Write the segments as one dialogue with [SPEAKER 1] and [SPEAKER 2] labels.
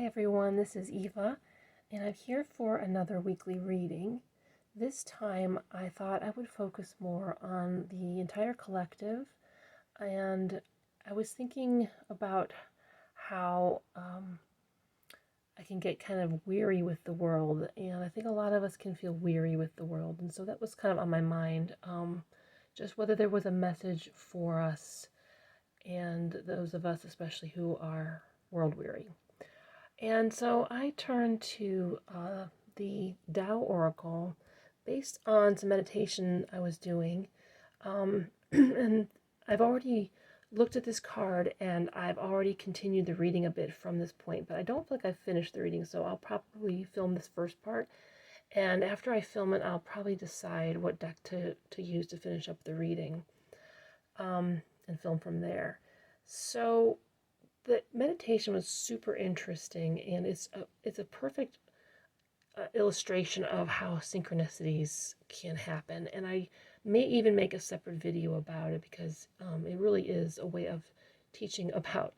[SPEAKER 1] Hi everyone, this is Eva, and I'm here for another weekly reading. This time I thought I would focus more on the entire collective, and I was thinking about how I can get kind of weary with the world, and I think a lot of us can feel weary with the world, and so that was kind of on my mind, just whether there was a message for us, and those of us especially who are world weary. And so I turned to the Tao Oracle based on some meditation I was doing. And I've already looked at this card and I've already continued the reading a bit from this point, but I don't feel like I've finished the reading, so I'll probably film this first part. And after I film it, I'll probably decide what deck to use to finish up the reading and film from there. So the meditation was super interesting, and it's a perfect illustration of how synchronicities can happen. And I may even make a separate video about it because it really is a way of teaching about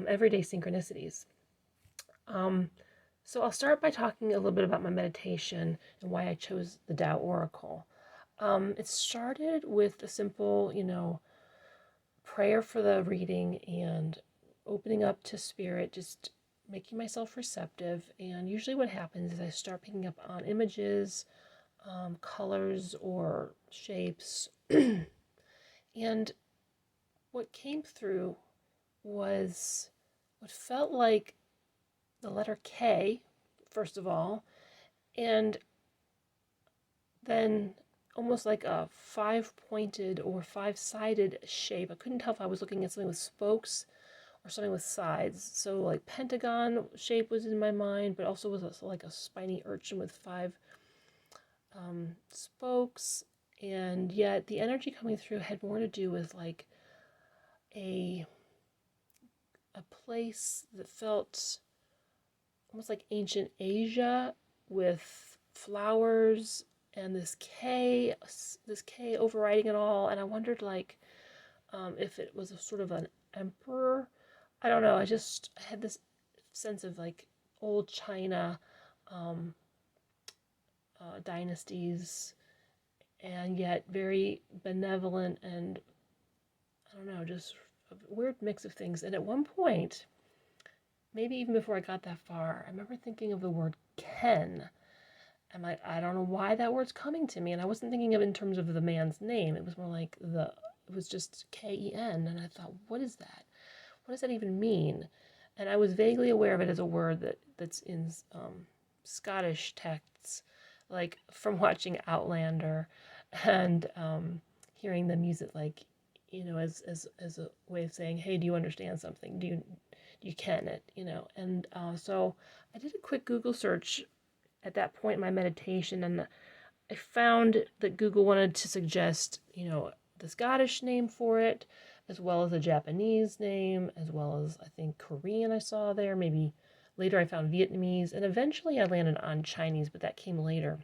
[SPEAKER 1] everyday synchronicities. So I'll start by talking a little bit about my meditation and why I chose the Tao Oracle. It started with a simple, prayer for the reading and opening up to spirit, just making myself receptive. And usually what happens is I start picking up on images, colors, or shapes. And what came through was what felt like the letter K, first of all, and then almost like a five-pointed or five-sided shape. I couldn't tell if I was looking at something with spokes or something with sides. So like pentagon shape was in my mind, but also was like a spiny urchin with five spokes. And yet the energy coming through had more to do with like a place that felt almost like ancient Asia with flowers and this K overriding it all. And I wondered like if it was a sort of an emperor. I don't know. I had this sense of like old China dynasties, and yet very benevolent and I don't know, just a weird mix of things. And at one point, maybe even before I got that far, I remember thinking of the word Ken. I'm like, I don't know why that word's coming to me, and I wasn't thinking of it in terms of the man's name. It was more like it was just Ken, and I thought, what is that? What does that even mean? And I was vaguely aware of it as a word that's in Scottish texts, like from watching Outlander and hearing the music, like, as a way of saying, hey, do you understand something? Do you ken it? And so I did a quick Google search at that point in my meditation, and I found that Google wanted to suggest, the Scottish name for it, as well as a Japanese name, as well as I think Korean I saw there. Maybe later I found Vietnamese, and eventually I landed on Chinese, but that came later.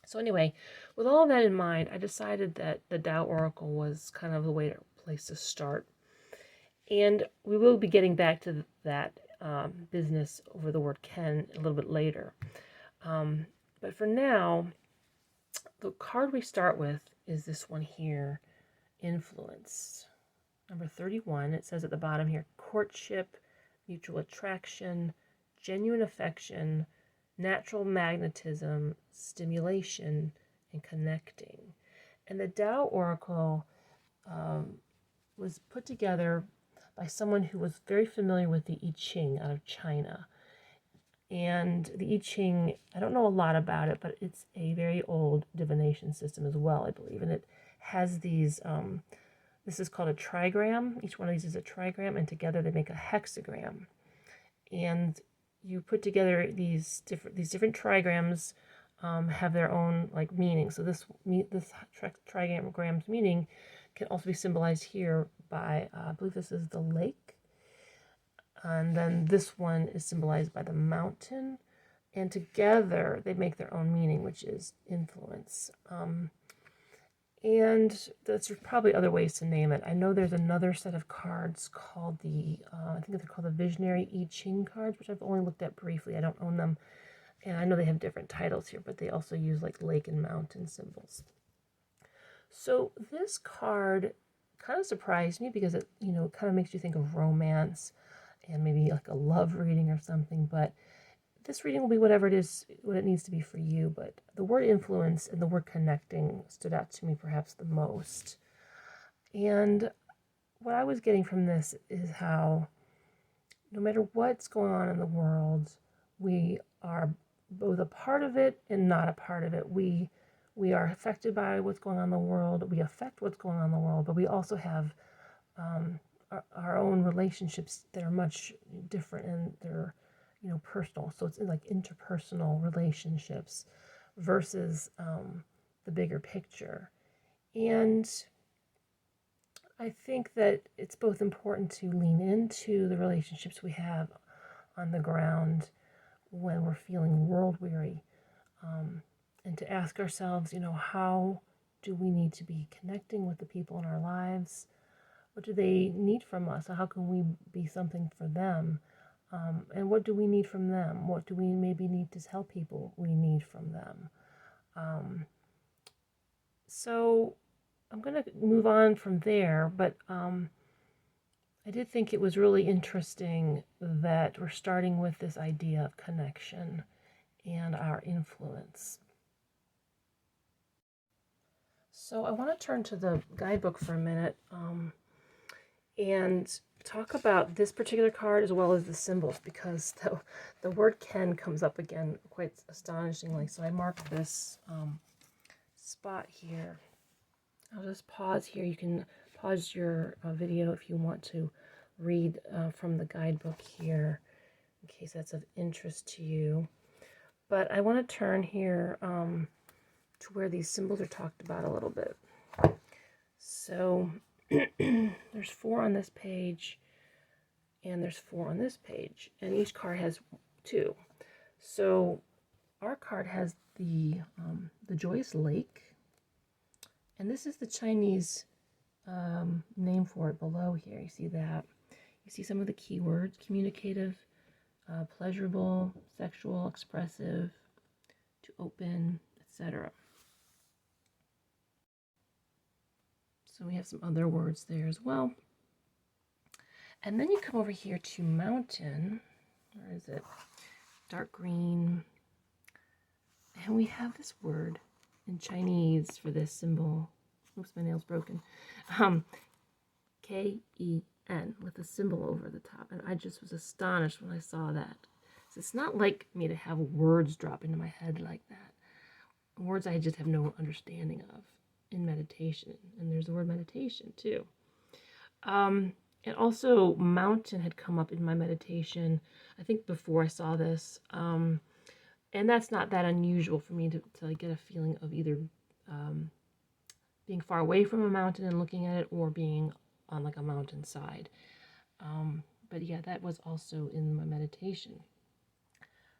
[SPEAKER 1] So anyway, with all of that in mind, I decided that the Tao Oracle was kind of the place to start. And we will be getting back to that business over the word Ken a little bit later. But for now, the card we start with is this one here, Influence. Number 31, it says at the bottom here, courtship, mutual attraction, genuine affection, natural magnetism, stimulation, and connecting. And the Tao Oracle was put together by someone who was very familiar with the I Ching out of China. And the I Ching, I don't know a lot about it, but it's a very old divination system as well, I believe. And it has these, this is called a trigram. Each one of these is a trigram, and together they make a hexagram. And you put together these different trigrams have their own like meaning. So this trigram's meaning can also be symbolized here by, I believe this is the lake. And then this one is symbolized by the mountain. And together they make their own meaning, which is influence. And there's probably other ways to name it. I know there's another set of cards called I think they're called the Visionary I Ching cards, which I've only looked at briefly. I don't own them. And I know they have different titles here, but they also use like lake and mountain symbols. So this card kind of surprised me because it, kind of makes you think of romance and maybe like a love reading or something. But this reading will be whatever it is, what it needs to be for you. But the word influence and the word connecting stood out to me perhaps the most. And what I was getting from this is how no matter what's going on in the world, we are both a part of it and not a part of it. We are affected by what's going on in the world. We affect what's going on in the world, but we also have our own relationships that are much different, and they're personal. So it's like interpersonal relationships versus the bigger picture. And I think that it's both important to lean into the relationships we have on the ground when we're feeling world weary, and to ask ourselves, how do we need to be connecting with the people in our lives? What do they need from us? How can we be something for them? And what do we need from them? What do we maybe need to tell people we need from them? So I'm going to move on from there, but I did think it was really interesting that we're starting with this idea of connection and our influence. So I want to turn to the guidebook for a minute and talk about this particular card as well as the symbols, because the word Ken comes up again quite astonishingly. So I marked this spot here. I'll just pause here. You can pause your video if you want to read from the guidebook here, in case that's of interest to you. But I want to turn here to where these symbols are talked about a little bit. So there's 4 on this page, and there's 4 on this page, and each card has 2. So our card has the joyous lake, and this is the Chinese name for it below here. You see that? You see some of the keywords: communicative, pleasurable, sexual, expressive, to open, etc. So we have some other words there as well. And then you come over here to mountain. Where is it? Dark green. And we have this word in Chinese for this symbol. Oops, my nail's broken. K-E-N with a symbol over the top. And I just was astonished when I saw that. So it's not like me to have words drop into my head like that. Words I just have no understanding of in meditation. And there's the word meditation too. And also mountain had come up in my meditation, I think before I saw this. And that's not that unusual for me to get a feeling of either being far away from a mountain and looking at it, or being on like a mountainside. But yeah, that was also in my meditation.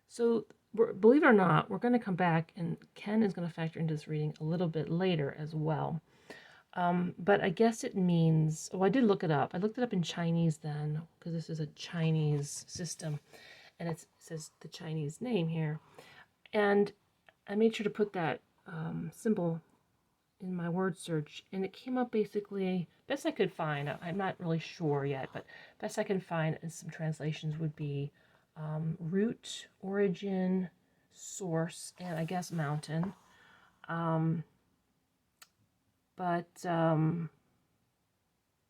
[SPEAKER 1] So believe it or not, we're going to come back, and Ken is going to factor into this reading a little bit later as well. But I guess it means, I did look it up. I looked it up in Chinese then, because this is a Chinese system, and it says the Chinese name here. And I made sure to put that symbol in my word search, and it came up basically, best I could find, I'm not really sure yet, but best I can find in some translations would be root, origin, source, and I guess mountain. But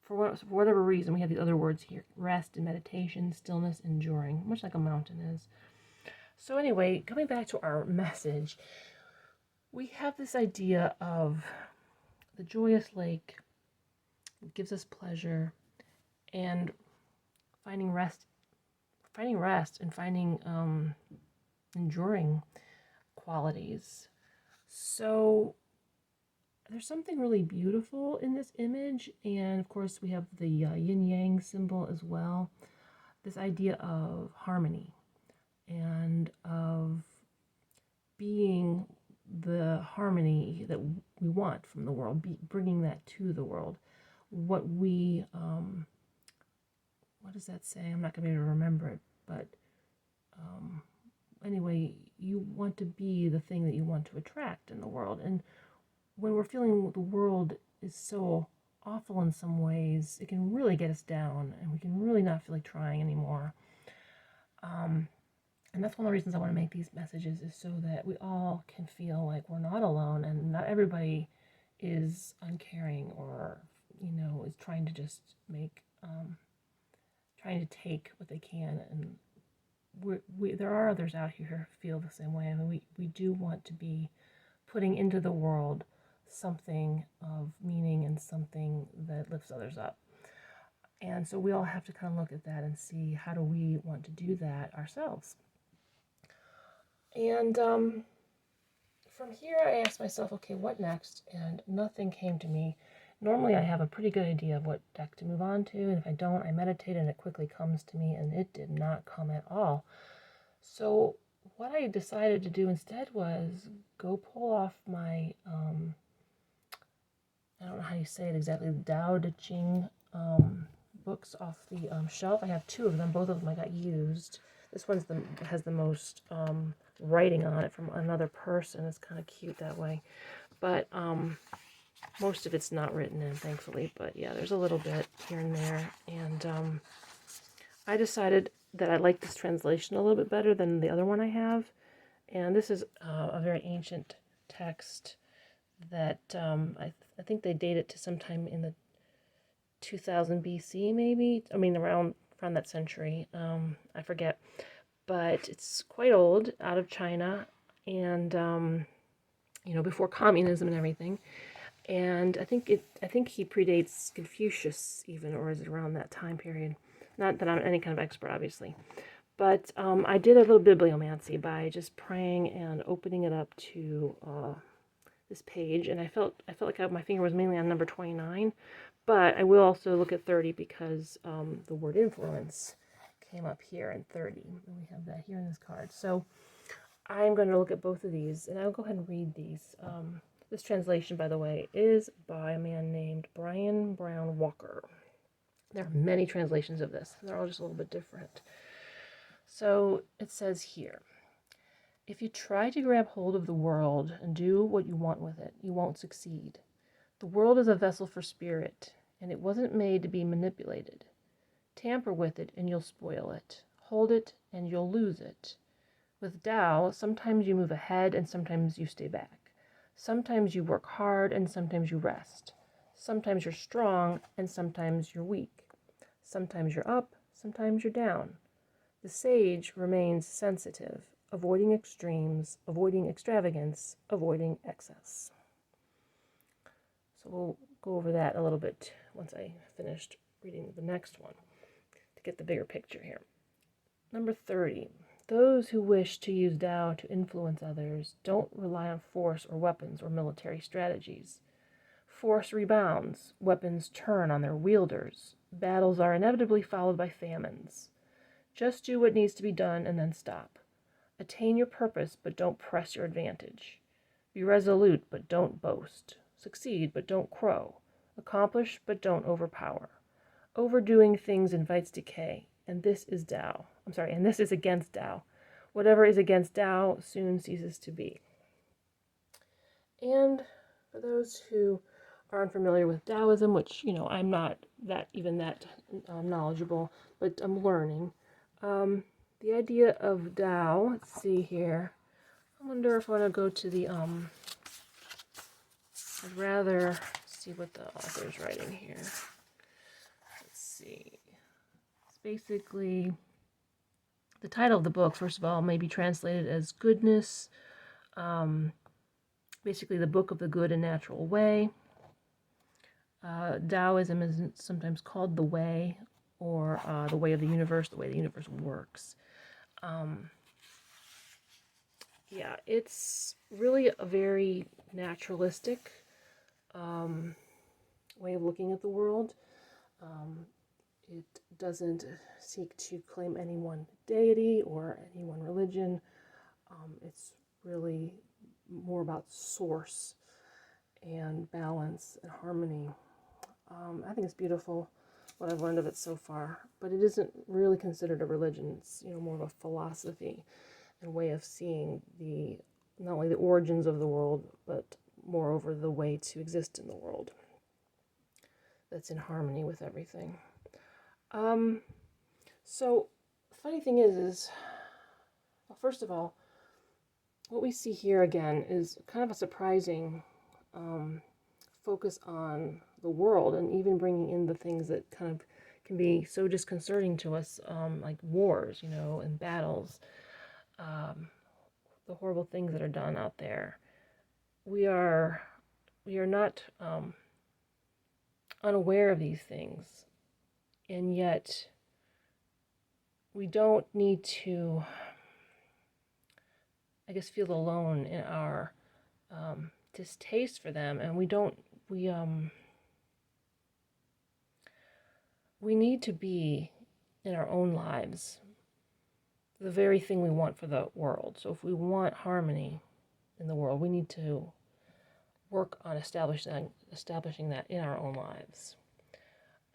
[SPEAKER 1] for whatever reason, we have the other words here: rest and meditation, stillness, enduring, much like a mountain is. So anyway, coming back to our message, we have this idea of the joyous lake. It gives us pleasure, and finding rest and finding enduring qualities. So there's something really beautiful in this image, and of course we have the yin-yang symbol as well. This idea of harmony and of being the harmony that we want from the world, bringing that to the world. What we, what does that say? I'm not going to be able to remember it, but anyway, you want to be the thing that you want to attract in the world. And when we're feeling the world is so awful in some ways, it can really get us down, and we can really not feel like trying anymore. And that's one of the reasons I want to make these messages, is so that we all can feel like we're not alone, and not everybody is uncaring or, is trying to just trying to take what they can. And there are others out here who feel the same way. I mean, we do want to be putting into the world something of meaning and something that lifts others up. And so we all have to kind of look at that and see, how do we want to do that ourselves? And from here, I asked myself, okay, what next? And nothing came to me. Normally, I have a pretty good idea of what deck to move on to, and if I don't, I meditate and it quickly comes to me, and it did not come at all. So what I decided to do instead was go pull off my, I don't know how you say it exactly, the Tao Te Ching books off the shelf. I have two of them. Both of them I got used. This one's has the most writing on it from another person. It's kind of cute that way. But most of it's not written in, thankfully. But yeah, there's a little bit here and there. And I decided that I like this translation a little bit better than the other one I have. And this is a very ancient text that I think they date it to sometime in the 2000 BC, maybe. I mean, around that century. I forget. But it's quite old, out of China, and before communism and everything. And I think he predates Confucius even, or is it around that time period? Not that I'm any kind of expert, obviously. But I did a little bibliomancy by just praying and opening it up to this page, and I felt like my finger was mainly on number 29, but I will also look at 30 because the word influence came up here in 30, and we have that here in this card. So I'm going to look at both of these, and I'll go ahead and read these. This translation, by the way, is by a man named Brian Brown Walker. There are many translations of this. They're all just a little bit different. So it says here, if you try to grab hold of the world and do what you want with it, you won't succeed. The world is a vessel for spirit, and it wasn't made to be manipulated. Tamper with it and you'll spoil it. Hold it and you'll lose it. With Tao, sometimes you move ahead and sometimes you stay back. Sometimes you work hard and sometimes you rest. Sometimes you're strong and sometimes you're weak. Sometimes you're up, sometimes you're down. The sage remains sensitive, avoiding extremes, avoiding extravagance, avoiding excess. So we'll go over that a little bit once I finished reading the next one to get the bigger picture here. Number 30. Those who wish to use Tao to influence others don't rely on force or weapons or military strategies. Force rebounds, weapons turn on their wielders. Battles are inevitably followed by famines. Just do what needs to be done and then stop. Attain your purpose, but don't press your advantage. Be resolute, but don't boast. Succeed, but don't crow. Accomplish, but don't overpower. Overdoing things invites decay, and this is Tao. And this is against Tao. Whatever is against Tao soon ceases to be. And for those who are unfamiliar with Taoism, which, I'm not that knowledgeable, but I'm learning. The idea of Tao, let's see here. I wonder if I want to go to the, I'd rather see what the author's writing here. Let's see. It's basically, the title of the book, first of all, may be translated as Goodness, basically the book of the good and natural way. Taoism is sometimes called the way, or the way of the universe works. It's really a very naturalistic way of looking at the world. It doesn't seek to claim any one deity or any one religion. It's really more about source. and balance and harmony. I think it's beautiful what I've learned of it so far, but it isn't really considered a religion. It's more of a philosophy and way of seeing not only the origins of the world, but moreover the way to exist in the world that's in harmony with everything. So the funny thing is well, first of all, what we see here again is kind of a surprising focus on the world, and even bringing in the things that kind of can be so disconcerting to us, like wars, and battles, the horrible things that are done out there. We are not unaware of these things, and yet we don't need to, I guess, feel alone in our distaste for them, and we need to be in our own lives the very thing we want for the world. So if we want harmony in the world, we need to work on establishing that in our own lives.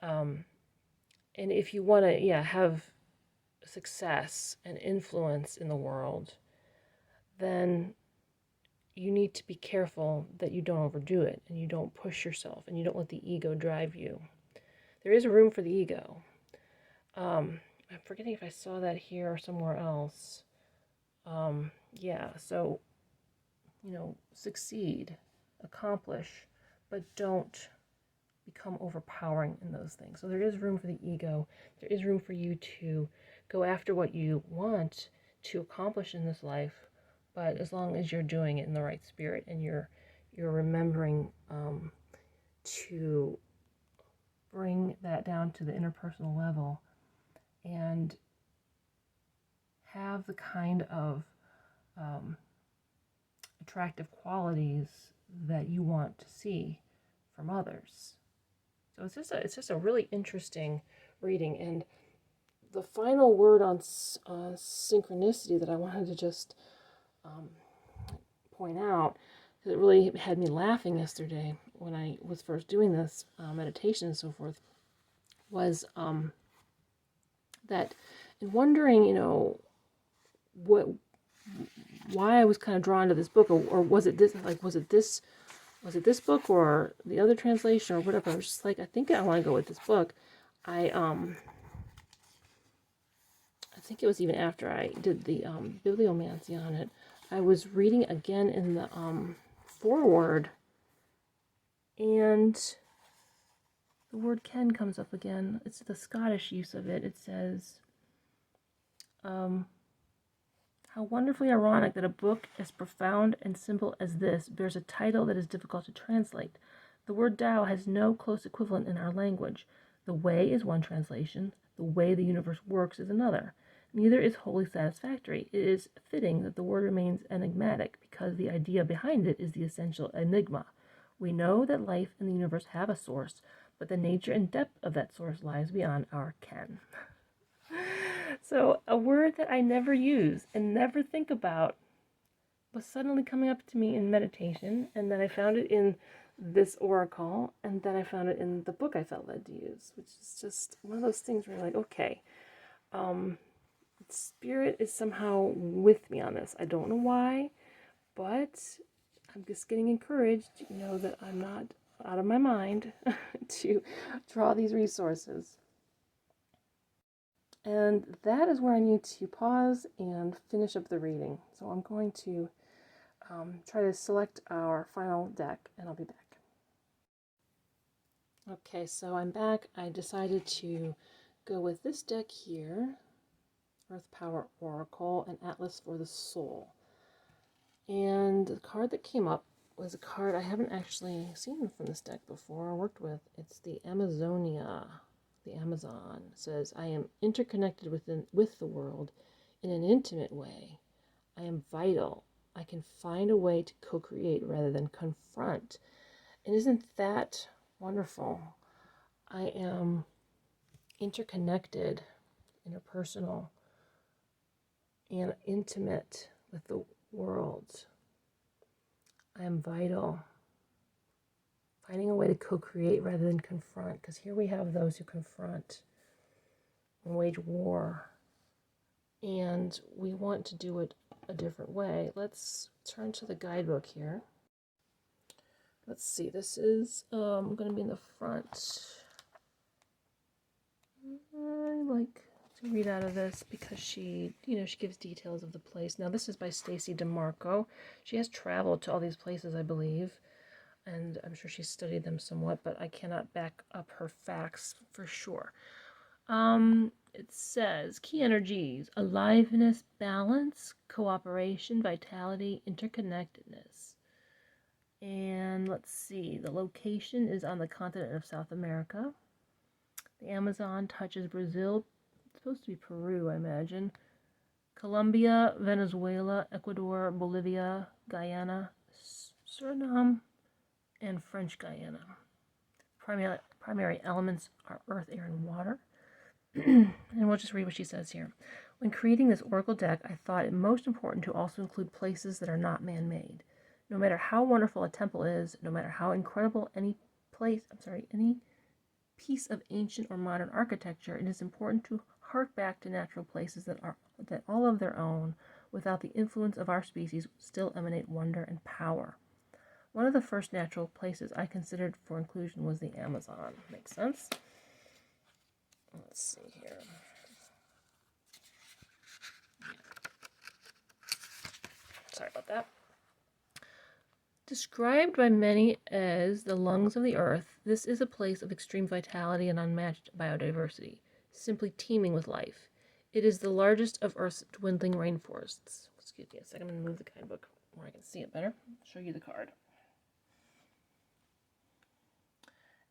[SPEAKER 1] And if you want to, have success and influence in the world, then you need to be careful that you don't overdo it, and you don't push yourself, and you don't let the ego drive you. There is room for the ego. I'm forgetting if I saw that here or somewhere else. So, succeed, accomplish, but don't become overpowering in those things. So there is room for the ego. There is room for you to go after what you want to accomplish in this life, but as long as you're doing it in the right spirit, and you're remembering to bring that down to the interpersonal level, and have the kind of attractive qualities that you want to see from others. So it's just a really interesting reading. And the final word on synchronicity that I wanted to just point out, because it really had me laughing yesterday when I was first doing this meditation and so forth, was that in wondering, why I was kind of drawn to this book, or was it this book or the other translation or whatever. I was just like, I think I want to go with this book. I think it was even after I did the bibliomancy on it. I was reading again in the foreword, and the word "can" comes up again. It's the Scottish use of it. It says, how wonderfully ironic that a book as profound and simple as this bears a title that is difficult to translate. The word Tao has no close equivalent in our language. The way is one translation. The way the universe works is another. Neither is wholly satisfactory. It is fitting that the word remains enigmatic, because the idea behind it is the essential enigma. We know that life and the universe have a source, but the nature and depth of that source lies beyond our ken. So a word that I never use and never think about was suddenly coming up to me in meditation, and then I found it in this oracle, and then I found it in the book I felt led to use, which is just one of those things where you're like, okay, Spirit is somehow with me on this. I don't know why, but I'm just getting encouraged, that I'm not out of my mind to draw these resources. And that is where I need to pause and finish up the reading. So I'm going to try to select our final deck, and I'll be back. Okay, so I'm back. I decided to go with this deck here, Earth Power Oracle, and Atlas for the Soul. And the card that came up was a card I haven't actually seen from this deck before or worked with. It's the Amazonia. The Amazon. It says, I am interconnected with the world in an intimate way. I am vital. I can find a way to co-create rather than confront. And isn't that wonderful? I am interconnected, interpersonal, and intimate with the world. I am vital. finding a way to co-create rather than confront, because here we have those who confront and wage war, and we want to do it a different way. Let's turn to the guidebook here. Let's see, this is going to be in the front. I like to read out of this because she gives details of the place. Now, this is by Stacy DeMarco. She has traveled to all these places, I believe, and I'm sure she's studied them somewhat, but I cannot back up her facts for sure. It says, key energies: aliveness, balance, cooperation, vitality, interconnectedness. And let's see, the location is on the continent of South America. The Amazon touches Brazil, it's supposed to be Peru, I imagine, Colombia, Venezuela, Ecuador, Bolivia, Guyana, Suriname, and French Guyana. Primary elements are earth, air, and water. And we'll just read what she says here. When creating this oracle deck, I thought it most important to also include places that are not man-made. No matter how wonderful a temple is, no matter how incredible any piece of ancient or modern architecture, it is important to hark back to natural places that all of their own, without the influence of our species, still emanate wonder and power. One of the first natural places I considered for inclusion was the Amazon. Makes sense? Let's see here. Sorry about that. Described by many as the lungs of the earth, this is a place of extreme vitality and unmatched biodiversity, simply teeming with life. It is the largest of Earth's dwindling rainforests. Excuse me a second, I'm going to move the guidebook where I can see it better. I'll show you the card.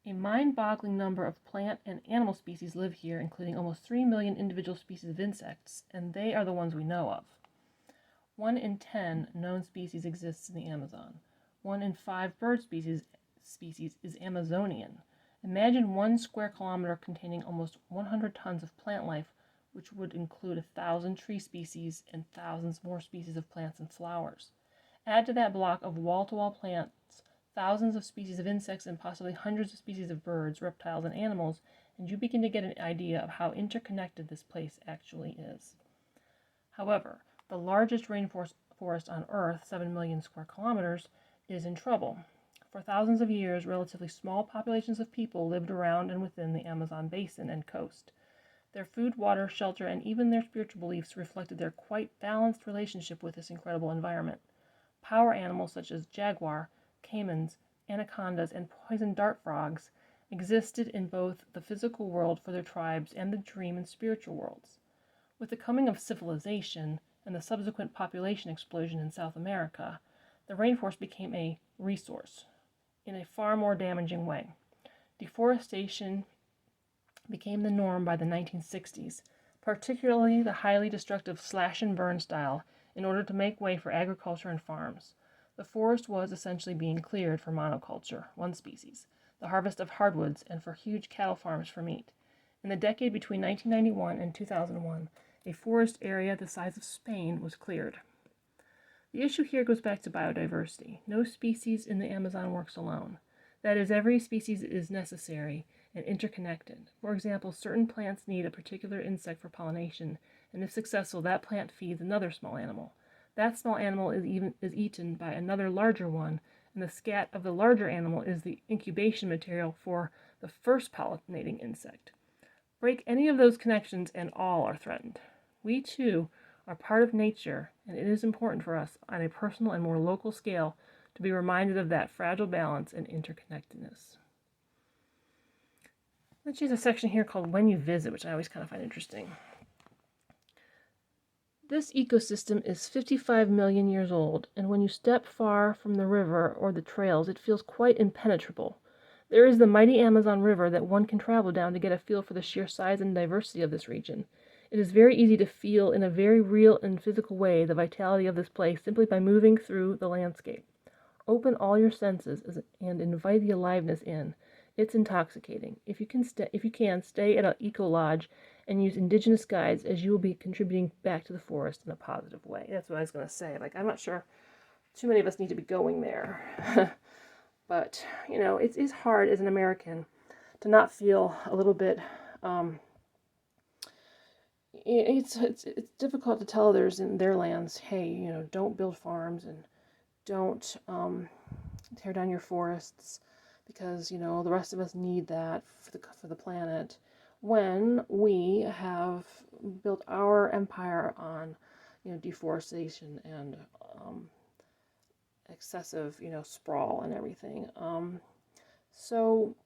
[SPEAKER 1] A mind-boggling number of plant and animal species live here, including almost 3 million individual species of insects, and they are the ones we know of. 1 in 10 known species exists in the Amazon. 1 in 5 bird species is Amazonian. Imagine 1 square kilometer containing almost 100 tons of plant life, which would include 1,000 tree species and thousands more species of plants and flowers. Add to that block of wall-to-wall plants thousands of species of insects and possibly hundreds of species of birds, reptiles, and animals, and you begin to get an idea of how interconnected this place actually is. However, the largest rainforest on Earth, 7 million square kilometers, is in trouble. For thousands of years, relatively small populations of people lived around and within the Amazon basin and coast. Their food, water, shelter, and even their spiritual beliefs reflected their quite balanced relationship with this incredible environment. Power animals such as jaguar, caimans, anacondas, and poison dart frogs existed in both the physical world for their tribes and the dream and spiritual worlds. With the coming of civilization and the subsequent population explosion in South America, the rainforest became a resource in a far more damaging way. Deforestation became the norm by the 1960s, particularly the highly destructive slash and burn style, in order to make way for agriculture and farms. The forest was essentially being cleared for monoculture, one species, the harvest of hardwoods, and for huge cattle farms for meat. In the decade between 1991 and 2001, a forest area the size of Spain was cleared. The issue here goes back to biodiversity. No species in the Amazon works alone. That is, every species is necessary and interconnected. For example, certain plants need a particular insect for pollination, and if successful, that plant feeds another small animal. That small animal is eaten by another larger one, and the scat of the larger animal is the incubation material for the first pollinating insect. Break any of those connections and all are threatened. We, too, are part of nature, and it is important for us, on a personal and more local scale, to be reminded of that fragile balance and interconnectedness. Let's use a section here called When You Visit, which I always kind of find interesting. This ecosystem is 55 million years old, and when you step far from the river or the trails, it feels quite impenetrable. There is the mighty Amazon River that one can travel down to get a feel for the sheer size and diversity of this region. It is very easy to feel in a very real and physical way the vitality of this place simply by moving through the landscape. Open all your senses and invite the aliveness in. It's intoxicating. If you can, stay at an eco-lodge and use indigenous guides, as you will be contributing back to the forest in a positive way. That's what I was going to say. I'm not sure too many of us need to be going there. But, it's hard as an American to not feel a little bit, it's difficult to tell others in their lands, hey, don't build farms and don't tear down your forests because, the rest of us need that for the planet, when we have built our empire on, deforestation and excessive, sprawl and everything. So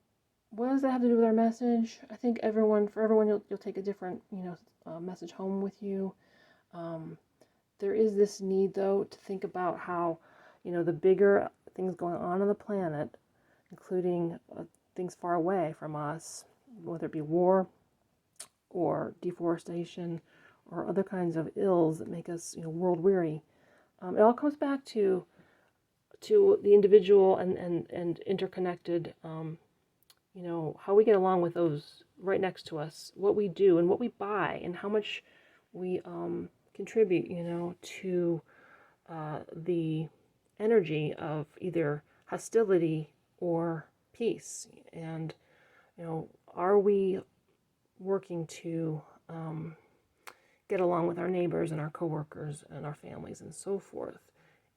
[SPEAKER 1] what does that have to do with our message? I think for everyone, you'll take a different, message home with you. There is this need, though, to think about how, the bigger things going on the planet, including things far away from us, whether it be war or deforestation or other kinds of ills that make us, world weary. It all comes back to the individual and interconnected, how we get along with those right next to us, what we do and what we buy and how much we contribute, to the energy of either hostility or peace. And, are we working to get along with our neighbors and our coworkers and our families and so forth?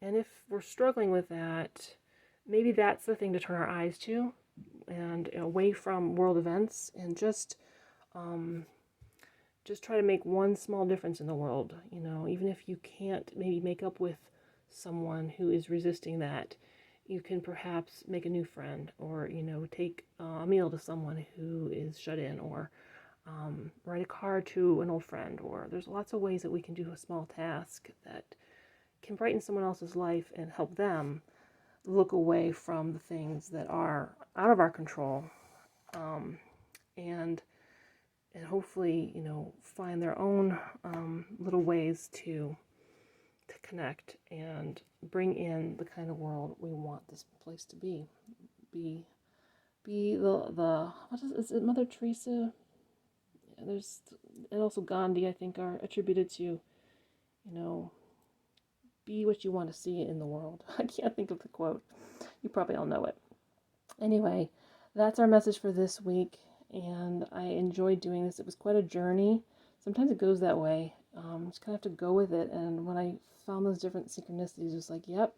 [SPEAKER 1] And if we're struggling with that, maybe that's the thing to turn our eyes to, and away from world events, and just try to make one small difference in the world. Even if you can't maybe make up with someone who is resisting that, you can perhaps make a new friend, or take a meal to someone who is shut in, or write a card to an old friend. Or there's lots of ways that we can do a small task that can brighten someone else's life and help them look away from the things that are out of our control, and hopefully, find their own little ways to connect and bring in the kind of world we want this place to be. Be the is it Mother Teresa? And also Gandhi, I think, are attributed to, be what you want to see in the world. I can't think of the quote. You probably all know it. Anyway, that's our message for this week, and I enjoyed doing this. It was quite a journey. Sometimes it goes that way. Just kind of have to go with it. And when I found those different synchronicities, it was like, yep,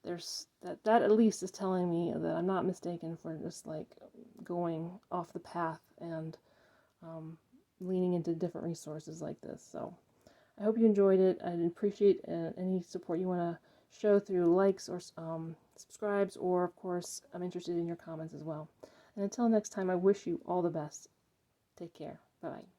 [SPEAKER 1] there's that at least is telling me that I'm not mistaken for just like going off the path and leaning into different resources like this. So I hope you enjoyed it. I'd appreciate any support you want to show through likes or subscribes, or of course, I'm interested in your comments as well. And until next time, I wish you all the best. Take care. Bye-bye.